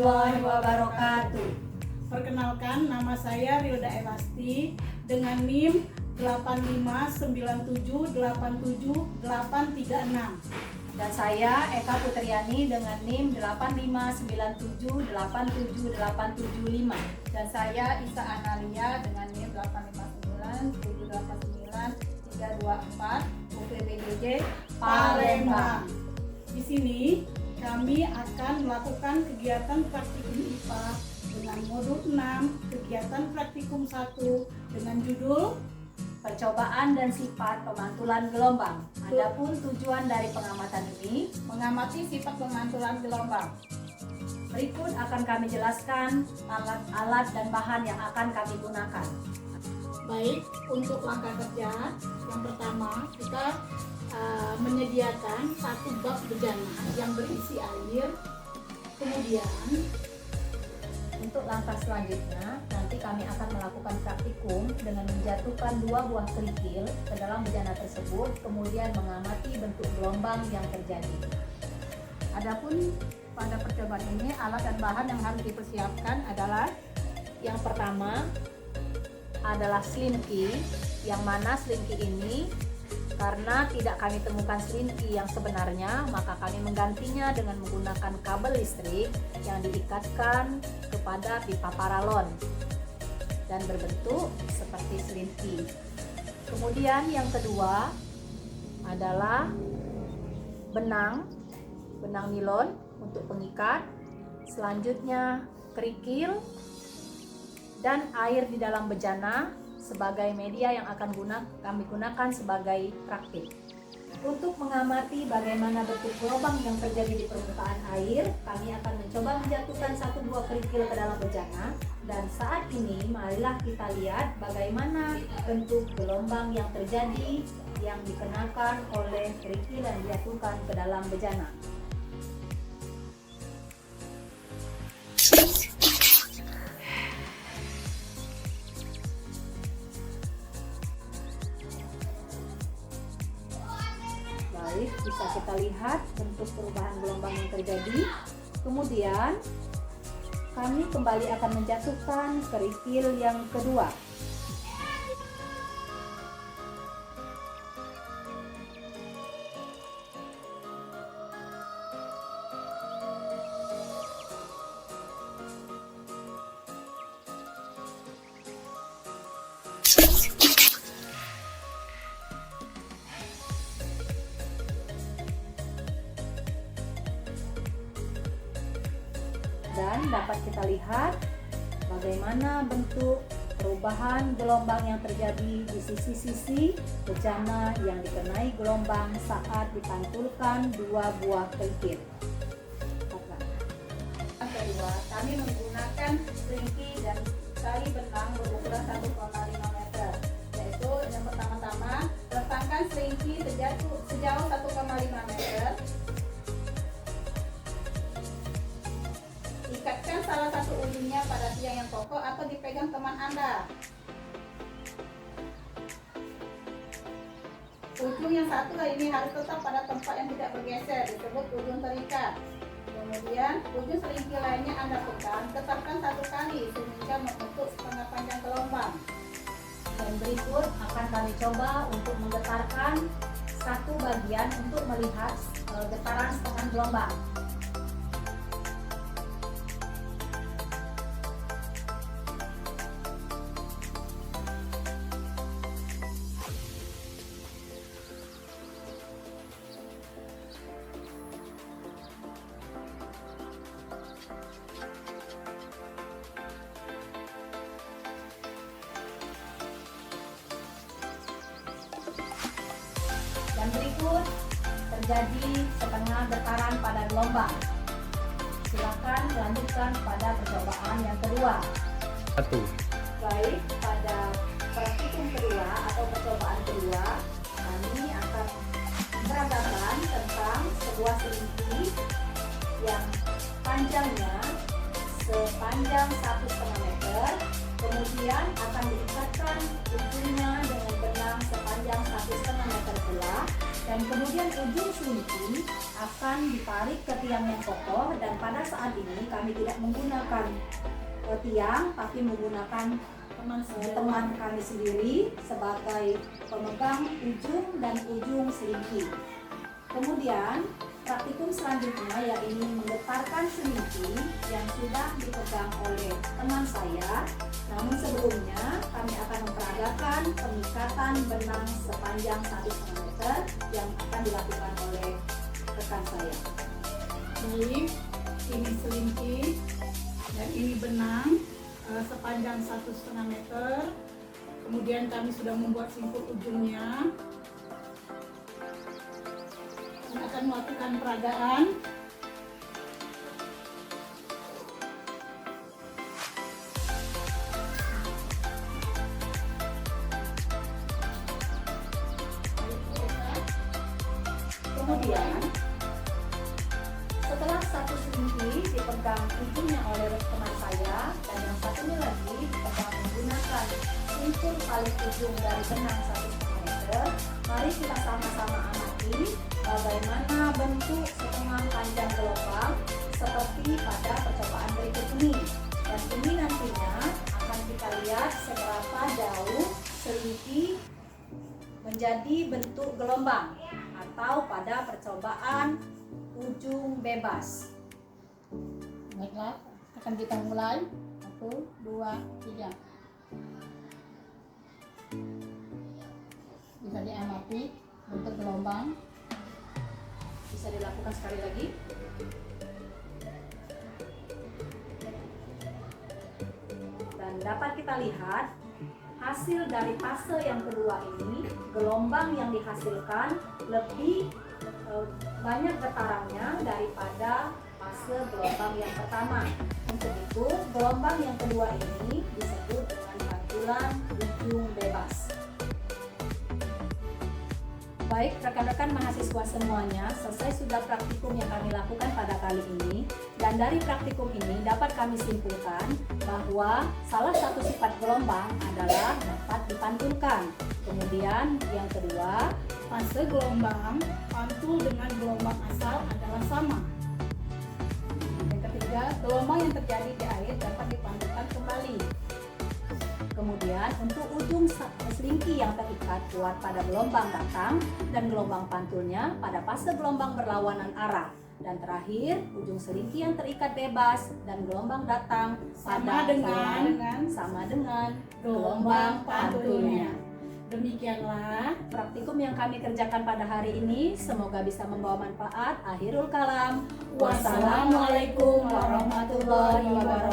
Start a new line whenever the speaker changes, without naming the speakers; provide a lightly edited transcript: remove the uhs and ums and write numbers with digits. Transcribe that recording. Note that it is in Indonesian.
warahmatullahi wabarakatuh.
Perkenalkan, nama saya Rilda Ewasti dengan NIM 859787836.
Dan saya Eka Putriani dengan NIM 859787875.
Dan saya Isa Analia dengan NIM 859789324 UPBDJ
Palembang. Di sini kami akan melakukan kegiatan praktikum IPA dengan modul 6, kegiatan praktikum 1 dengan judul
Percobaan dan sifat pemantulan gelombang. Adapun tujuan dari pengamatan ini,
mengamati sifat pemantulan gelombang.
berikut akan kami jelaskan alat-alat dan bahan yang akan kami gunakan.
baik untuk langkah kerja. Yang pertama, kita menyediakan satu bak bejana yang berisi air. Kemudian
Untuk langkah selanjutnya, nanti kami akan melakukan praktikum dengan menjatuhkan 2 buah kerikil ke dalam bejana tersebut, kemudian mengamati bentuk gelombang yang terjadi.
Adapun pada percobaan ini alat dan bahan yang harus dipersiapkan adalah
Yang pertama adalah selinki, yang mana selinki ini karena tidak kami temukan selinki yang sebenarnya, maka kami menggantinya dengan menggunakan kabel listrik yang diikatkan kepada pipa paralon dan berbentuk seperti selinki. Kemudian yang kedua adalah benang nilon untuk pengikat, selanjutnya kerikil dan air di dalam bejana sebagai media yang akan kami gunakan sebagai praktik. Untuk mengamati bagaimana bentuk gelombang yang terjadi di permukaan air, kami akan mencoba menjatuhkan 1 buah kerikil ke dalam bejana. Dan saat ini marilah kita lihat bagaimana bentuk gelombang yang terjadi yang dikenakan oleh kerikil yang dijatuhkan ke dalam bejana. Baik, bisa kita lihat bentuk perubahan gelombang yang terjadi. Kemudian kami kembali akan menjatuhkan kerikil yang kedua. Dan dapat kita lihat bagaimana bentuk perubahan gelombang yang terjadi di sisi-sisi bejana yang dikenai gelombang saat dipantulkan 2 buah kerikil.
yang kedua, kami menggunakan selinki dan tali benang berukuran 1,5 meter. Yaitu yang pertama-tama, letakkan selinki sejauh 1,5 meter. Ikatkan salah satu ujungnya pada tiang yang kokoh atau dipegang teman Anda. Ujung yang satu ini harus tetap pada tempat yang tidak bergeser, disebut ujung terikat. Kemudian ujung selinki lainnya Anda pegang, tetapkan 1 kali sehingga membentuk setengah panjang gelombang.
Dan berikut akan kami coba untuk menggetarkan satu bagian untuk melihat getaran setengah gelombang. Dan berikut terjadi setengah getaran pada gelombang. Silakan lanjutkan pada percobaan yang kedua.
1.
Baik, pada praktikum kedua atau percobaan kedua, kami akan beragakan tentang sebuah selinki yang panjangnya sepanjang 1,5 meter, kemudian akan diikatkan ujungnya dengan benang sepanjang 1,5 meter pula, Dan kemudian ujung selingki akan ditarik ke tiang yang kokoh, dan pada saat ini kami tidak menggunakan tiang tapi menggunakan teman kami sendiri sebagai pemegang ujung dan ujung selingki. Kemudian praktikum selanjutnya yaitu menggetarkan selingki yang sudah dipegang oleh teman saya. Namun sebelumnya kami akan memperagakan pengikatan benang sepanjang 1,5 meter yang akan dilakukan oleh rekan saya.
Baik, ini selingki dan ini benang sepanjang 1,5 meter. Kemudian kami sudah membuat simpul ujungnya. Kami akan melakukan peragaan.
Kemudian setelah satu selingki dipegang ujungnya oleh teman saya dan yang satunya lagi dipegang menggunakan simpul paling ujung dari benang 1,5 meter, mari kita sama-sama amati bagaimana bentuk setengah panjang gelombang seperti pada percobaan berikut ini. Dan ini nantinya akan kita lihat seberapa jauh selingki menjadi bentuk gelombang atau pada percobaan ujung bebas.
Baiklah, akan kita mulai. 1, 2, 3. Bisa diamati bentuk gelombang.
Bisa dilakukan sekali lagi. Dan dapat kita lihat hasil dari fase yang kedua ini, gelombang yang dihasilkan lebih banyak getarannya daripada fase gelombang yang pertama. Untuk itu, gelombang yang kedua ini disebut dengan pantulan ujung bebas. Baik rekan-rekan mahasiswa semuanya, selesai sudah praktikum yang kami lakukan pada kali ini. Dan dari praktikum ini dapat kami simpulkan bahwa salah satu sifat gelombang adalah dapat dipantulkan. Kemudian yang kedua,
Fase gelombang pantul dengan gelombang asal adalah sama.
yang ketiga, gelombang yang terjadi di air dapat dipantulkan kembali. Kemudian untuk ujung selingki yang terikat kuat pada gelombang datang dan gelombang pantulnya pada fase gelombang berlawanan arah. Dan terakhir, ujung selingki yang terikat bebas dan gelombang datang
Sama
dengan
gelombang pantulnya. Demikianlah
praktikum yang kami kerjakan pada hari ini. Semoga bisa membawa manfaat. Akhirul kalam.
Wassalamualaikum warahmatullahi wabarakatuh.